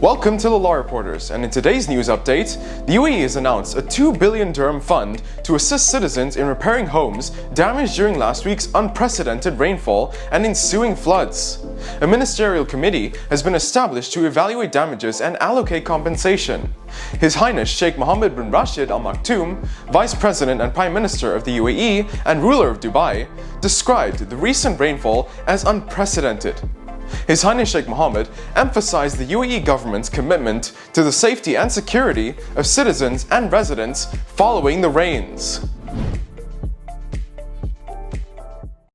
Welcome to the Law Reporters, and in today's news update, the UAE has announced a 2 billion dirham fund to assist citizens in repairing homes damaged during last week's unprecedented rainfall and ensuing floods. A ministerial committee has been established to evaluate damages and allocate compensation. His Highness Sheikh Mohammed bin Rashid Al Maktoum, Vice President and Prime Minister of the UAE and ruler of Dubai, described the recent rainfall as unprecedented. His Highness Sheikh Mohammed emphasized the UAE government's commitment to the safety and security of citizens and residents following the rains.